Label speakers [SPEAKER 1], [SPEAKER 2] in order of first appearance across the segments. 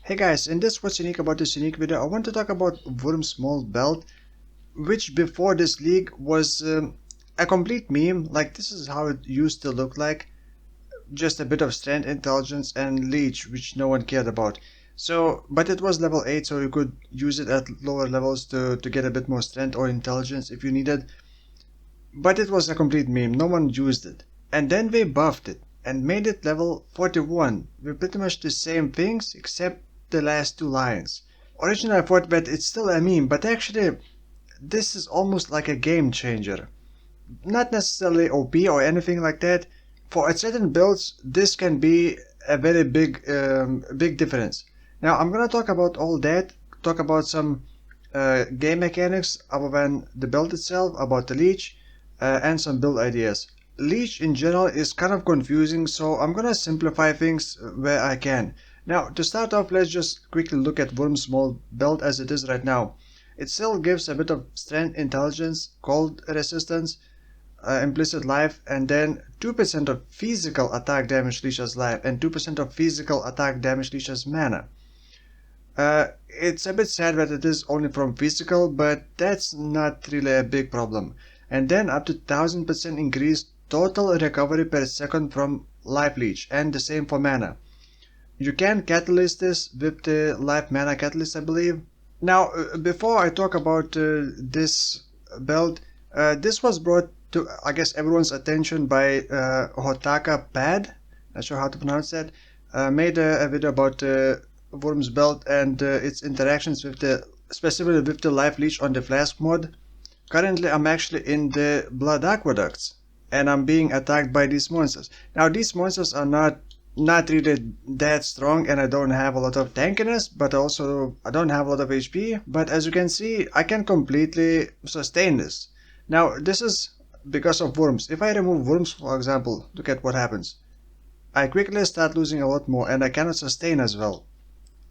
[SPEAKER 1] Hey guys, in this What's Unique About This Unique video, I want to talk about Wurms Molt belt, which before this league was a complete meme. Like, this is how it used to look like. Just a bit of strength, intelligence, and leech, which no one cared about. So, but it was level 8, so you could use it at lower levels to get a bit more strength or intelligence if you needed. But it was a complete meme, no one used it. And then they buffed it and made it level 41 with pretty much the same things except the last two lines. Originally I thought that it's still a meme, but actually this is almost like a game changer. Not necessarily OP or anything like that. For certain builds this can be a very big difference. Now I'm gonna talk about all that, talk about some game mechanics other than the build itself, about the leech, and some build ideas. Leech in general is kind of confusing, so I'm gonna simplify things where I can. Now, to start off, let's just quickly look at Wurms Molt build as it is right now. It still gives a bit of strength, intelligence, cold resistance, implicit life, and then 2% of physical attack damage leeches life and 2% of physical attack damage leeches mana. It's a bit sad that it is only from physical, but that's not really a big problem. And then up to 1000% increased total recovery per second from life leech, and the same for mana. You can catalyst this with the life mana catalyst, I believe. Now, before I talk about this build, this was brought to, I guess, everyone's attention by Hotaka Pad, not sure how to pronounce that, made a video about Wurms belt and its interactions with specifically with the life leech on the flask mod. Currently, I'm actually in the blood aqueducts, and I'm being attacked by these monsters. Now, these monsters are not really that strong, and I don't have a lot of tankiness, but also I don't have a lot of HP. But as you can see, I can completely sustain this. Now, this is because of worms. If I remove worms, for example, look at what happens. I quickly start losing a lot more, and I cannot sustain as well.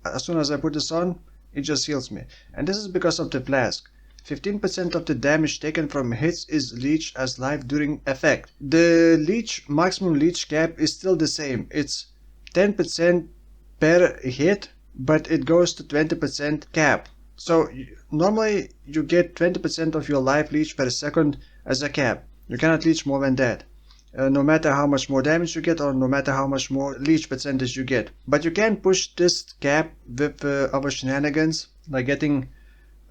[SPEAKER 1] As soon as I put this on, it just heals me. And this is because of the flask. 15% of the damage taken from hits is leech as life during effect. The leech maximum leech cap is still the same. It's 10% per hit, but it goes to 20% cap. So normally you get 20% of your life leech per second as a cap. You cannot leech more than that. No matter how much more damage you get, or no matter how much more leech percentage you get. But you can push this cap with other shenanigans, like getting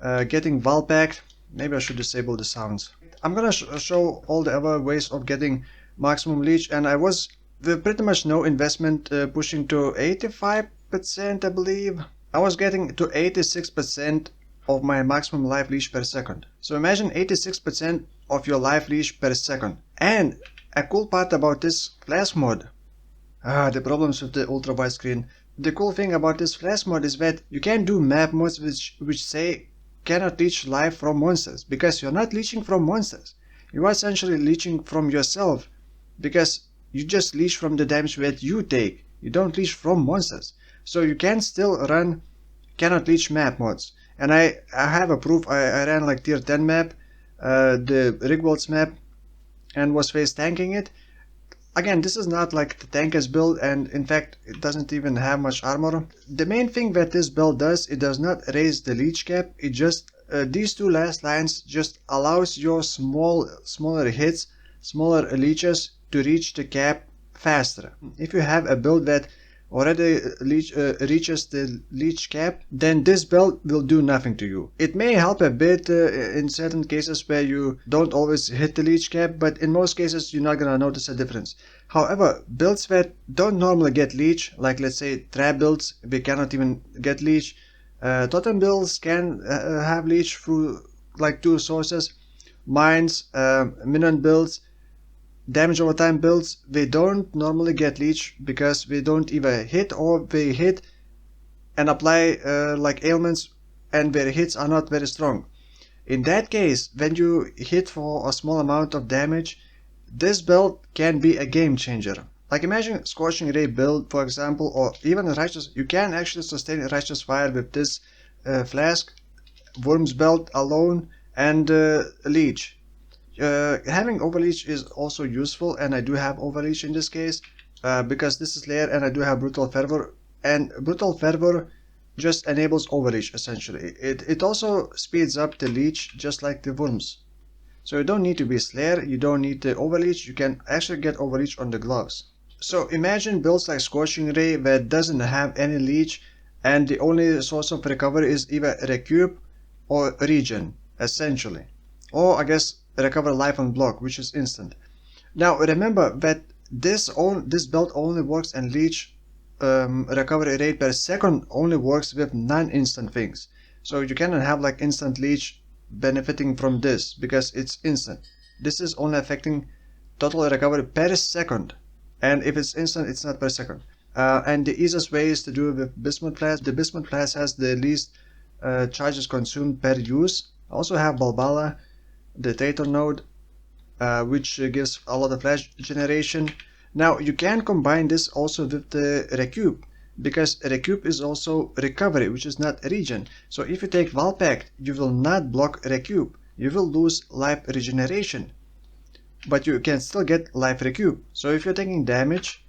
[SPEAKER 1] Valpact. Maybe I should disable the sounds. I'm gonna show all the other ways of getting maximum leech, and I was with pretty much no investment pushing to 85%, I believe. I was getting to 86% of my maximum life leech per second. So imagine 86% of your life leech per second. And a cool part about this flask mod, the problems with the ultra wide screen. The cool thing about this flask mod is that you can do map mods which say cannot leech life from monsters, because you're not leeching from monsters. You are essentially leeching from yourself, because you just leech from the damage that you take. You don't leech from monsters. So you can still run cannot leech map mods. And I have a proof. I ran like tier 10 map, the Rigwald's map, and was face tanking it. Again, this is not like the tankest build, and in fact it doesn't even have much armor. The main thing that this build does, it does not raise the leech cap. It just these two last lines just allows your smaller hits, smaller leeches to reach the cap faster. If you have a build that already reaches the leech cap, then this build will do nothing to you. It may help a bit in certain cases where you don't always hit the leech cap, but in most cases you're not gonna notice a difference. However, builds that don't normally get leech, like let's say trap builds, they cannot even get leech. Totem builds can have leech through like two sources. Mines, minion builds, damage over time builds, they don't normally get leech because they don't either hit, or they hit and apply like ailments, and their hits are not very strong. In that case, when you hit for a small amount of damage, this build can be a game changer. Like imagine Scorching Ray build, for example, or even Righteous. You can actually sustain Righteous Fire with this flask, Wurms belt alone, and leech. Having overleech is also useful, and I do have overleech in this case because this is layer, and I do have brutal fervor, and brutal fervor just enables overreach essentially. It also speeds up the leech just like the worms. So you don't need to be Slayer, you don't need the overreach, you can actually get overreach on the gloves. So imagine builds like Scorching Ray where it doesn't have any leech and the only source of recovery is either recoup or regen, essentially. Or I guess recover life on block, which is instant. Now remember that this belt only works and leech recovery rate per second only works with non-instant things. So you cannot have like instant leech benefiting from this because it's instant. This is only affecting total recovery per second, and if it's instant it's not per second. And the easiest way is to do it with Bismuth Flask. The Bismuth Flask has the least charges consumed per use. I also have Balbala, the Tator node, which gives a lot of flash generation. Now you can combine this also with the recoup, because recoup is also recovery, which is not regen. So if you take Valpact, you will not block recoup, you will lose life regeneration, but you can still get life recoup. So if you're taking damage,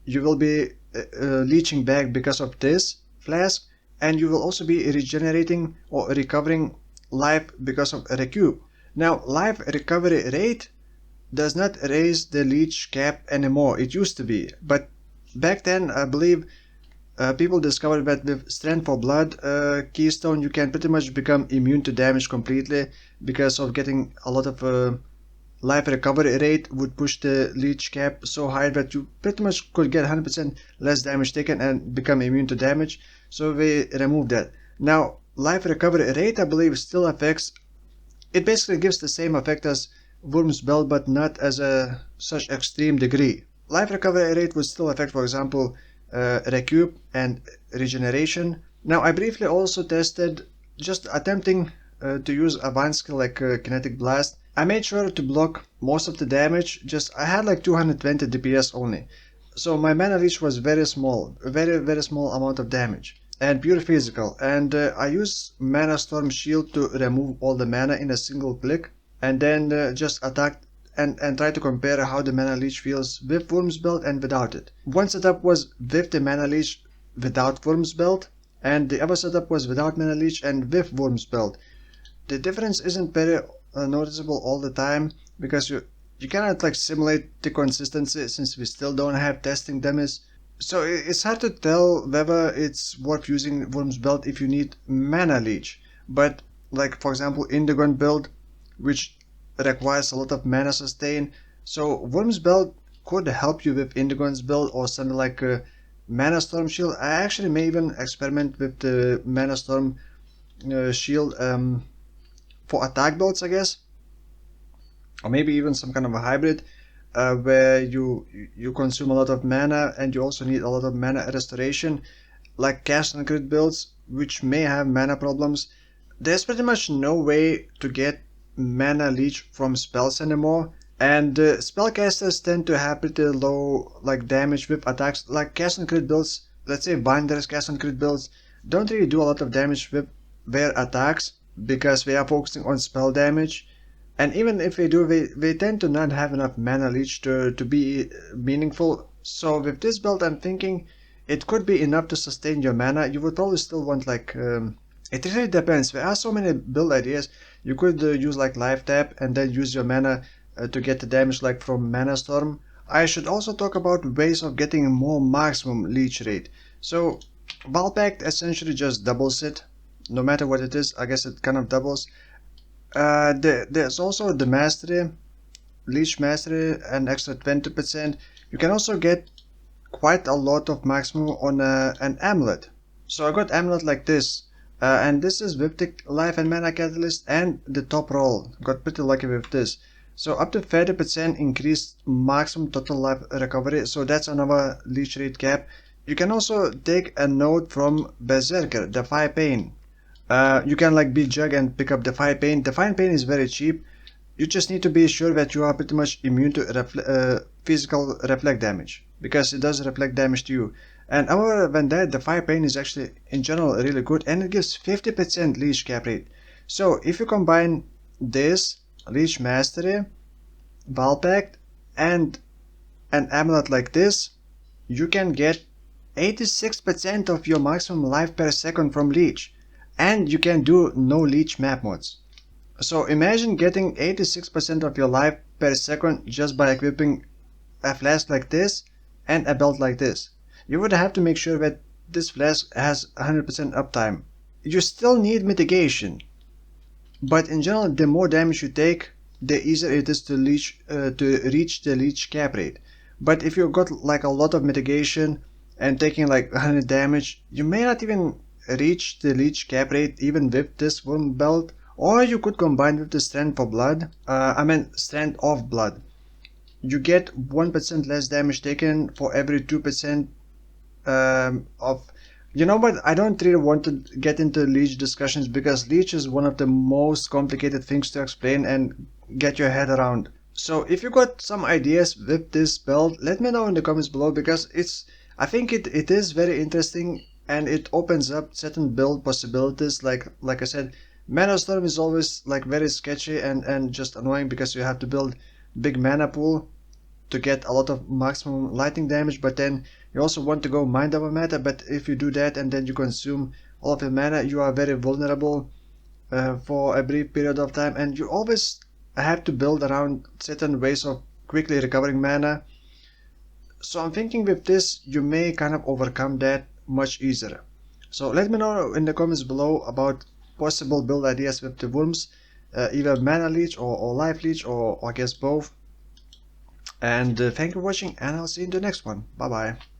[SPEAKER 1] you will be leeching back because of this flask, and you will also be regenerating or recovering life because of recoup. Now life recovery rate does not raise the leech cap anymore. It used to be, but back then I believe people discovered that with Strength for Blood keystone you can pretty much become immune to damage completely, because of getting a lot of life recovery rate would push the leech cap so high that you pretty much could get 100% less damage taken and become immune to damage. So we removed that. Now life recovery rate I believe still affects, it basically gives the same effect as Wurms Molt, but not as a such extreme degree. Life recovery rate would still affect, for example, recoup and regeneration. Now I briefly also tested just attempting to use advanced skill like Kinetic Blast. I made sure to block most of the damage, just I had like 220 DPS only. So my mana leech was very small, very small amount of damage. And pure physical. And I used Mana Storm Shield to remove all the mana in a single click. And then just attack and try to compare how the mana leech feels with Wurms Molt and without it. One setup was with the mana leech without Wurms Molt, and the other setup was without mana leech and with Wurms Molt. The difference isn't very noticeable all the time, because you cannot like simulate the consistency since we still don't have testing dummies. So it's hard to tell whether it's worth using Wurms Molt if you need mana leech. But like for example Indigon build, which requires a lot of mana sustain, so Wurms Molt could help you with Indigon's build or something like Mana Storm Shield. I actually may even experiment with the Mana Storm Shield for attack builds, I guess, or maybe even some kind of a hybrid where you consume a lot of mana and you also need a lot of mana restoration, like cast and crit builds which may have mana problems. There's pretty much no way to get mana leech from spells anymore, and spellcasters tend to have pretty low like damage with attacks. Like cast and crit builds, let's say Binder's cast and crit builds, don't really do a lot of damage with their attacks because they are focusing on spell damage, and even if they do, they tend to not have enough mana leech to be meaningful. So with this build I'm thinking it could be enough to sustain your mana. You would probably still want like it really depends. There are so many build ideas. You could use like life tap and then use your mana to get the damage like from Mana Storm. I should also talk about ways of getting more maximum leech rate. So Valpact essentially just doubles it. No matter what it is, I guess it kind of doubles. There's also the Mastery, Leech Mastery, an extra 20%. You can also get quite a lot of maximum on an amulet. So I got amulet like this. And this is with the life and mana catalyst and the top roll. Got pretty lucky with this. So up to 30% increased maximum total life recovery. So that's another leech rate cap. You can also take a node from Berserker, Defy Pain. You can like be Jug and pick up Defy Pain. Defy Pain is very cheap. You just need to be sure that you are pretty much immune to physical reflect damage, because it does reflect damage to you. And other than that, the Fire Pain is actually in general really good, and it gives 50% leech cap rate. So if you combine this Leech Mastery, Valpact, and an amulet like this, you can get 86% of your maximum life per second from leech, and you can do no leech map mods. So imagine getting 86% of your life per second just by equipping a flask like this and a belt like this. You would have to make sure that this flask has 100% uptime. You still need mitigation, but in general the more damage you take, the easier it is to reach the leech cap rate. But if you've got like a lot of mitigation and taking like 100 damage, you may not even reach the leech cap rate even with this Wurm belt, or you could combine with the strand for blood. Strand of blood. You get 1% less damage taken for every 2% of. You know what? I don't really want to get into leech discussions because leech is one of the most complicated things to explain and get your head around. So if you got some ideas with this build, let me know in the comments below because I think it is very interesting and it opens up certain build possibilities. Like I said, Mana Storm is always like very sketchy and just annoying because you have to build big mana pool to get a lot of maximum lightning damage, but then you also want to go mind over matter. But if you do that and then you consume all of your mana, you are very vulnerable for a brief period of time, and you always have to build around certain ways of quickly recovering mana. So I'm thinking with this you may kind of overcome that much easier. So let me know in the comments below about possible build ideas with the Wurms, either mana leech or life leech, or I guess both. And thank you for watching, and I'll see you in the next one. Bye bye.